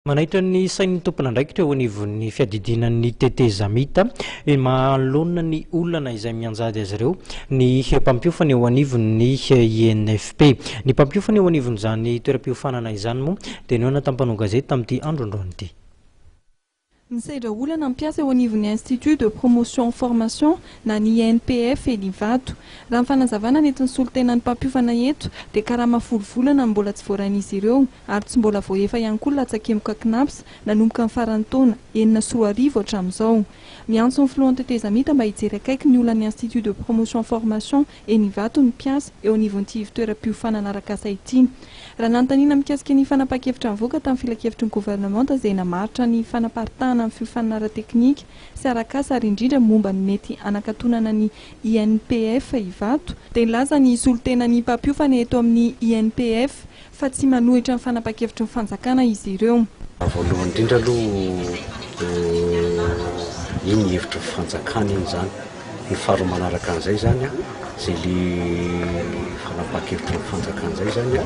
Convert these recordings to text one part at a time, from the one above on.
Manaitra ny sain'ny tompon'andraikitra eo anivon'ny fiadidinan'ny tetezamita manoloana ny olana izay mianjady azy ireo ny mpampiofana eo anivon'ny Inpf. Ny mpampiofana eo anivon'izany toeram-piofanana izany moa dia nihaonana tampanao gazety tamin'ity androany ity. Misedra olana mpiasa eo anivon'ny Institut de Promotion Formation na ny Inpf Nihaonana. Raha ny fanazavana nentin'ny solotenan'ny mpampiofana eto dia karama volvolana mbola tsy voaran'izy ireo ary tsy mbola voaefa ihany koa latsakemoka knaps nanomboka ny faran'ny taona 9 hatramin'izao. Miantso ny filohan'ny tetezamita mba hijery akaiky ny olana Institut de Promotion Formation Nihaonana ny mpiasa eo anivon'ity toeram-piofanana arakasa ity. Raha nanontaniana mikasika ny fanapa-kevitra mivoaka tamin'ny filakevitry ny gouvernemanta izay namaritra ny fanaparitahana amin'ny fiofanana ara-teknika sy arakasa ary indrindra momba ny mety anakatonana ny Inpf Nihaonana dia nilaza ny solotenan'ny mpampiofana eto amin'ny Inpf fa tsy manohitra ny fanapa-kevitry ny fanjakana izy ireo. Voalohany indrindra aloha iny hevitra fanjakana iny zany ny faharoa manaraka an'izay zany zay le fanapa-kevitra ny fanjakana zay zany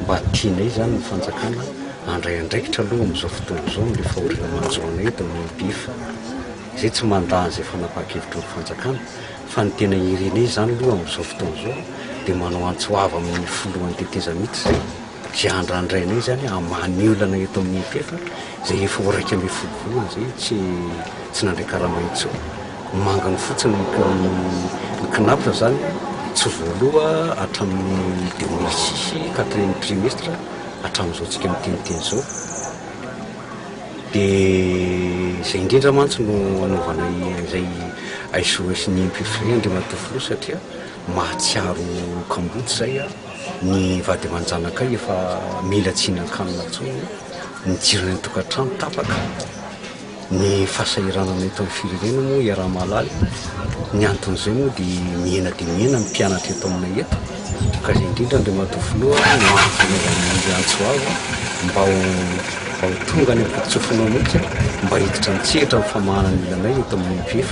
mba tianay zany ny fanjakana andray andraikitra aloha amin'izao fotoana izao le faorina mahazoana eto amin'ny Inpf zay tsy mandany zay fanapa-kevitra ny fanjakana fa ny tena irenay zany aloha amin'izao fotoana izao dia manao antso ava amin'ny filohan'ny tetezamita zay zay andrandrainay zany amany olana eto amin'ny Inpf zay efa oraika amby folovolana zay tsy nandray karama intsony mangany fotsiny ny knapta zany tsy voaloha hatramin'ny 2006 4e trimestre hatramin'izao tsika miteniteny zao dia zay indrindra mantsy no anaovana zay SOS ny Inpf andry matofolo satria mahatsiaro kambotsy zay ny vady aman-janaka efa mila tsinankanina ntsony ny jirany ny tokantrano tapaka ny fahasahiranana eto amin'ny firenena moa iaraha-malaly ny anton'izay moa dia miena ny mpianatra eto aminay eto ka zay indrindra andry matofoloha no antony antso avo mba ho tonga any am-potsofinao mihitsy mba hiditra mitsehatra amin'ny famahanany ilanay eto amin'ny Inpf.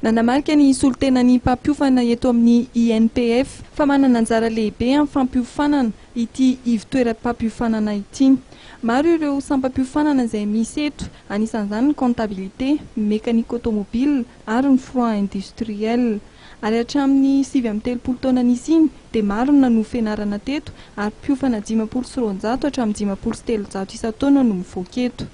Nanamarika ny solotenan'ny mpampiofana eto amin'ny Inpf fa manana anjara lehibe amin'ny fampiofanana ity ivitoeram-pampiofanana ity. Maro ireo sampam-piofanana izay misy eto, anisan'izany ny comptabilité, mécanique automobile ary ny froid industriel. Ary hatramin'ny 7 taona nisy iny dia maro no nanohy fianarana teto ary mpiofana 500 hatramin'ny 500 isan-taona no mivoaka eto.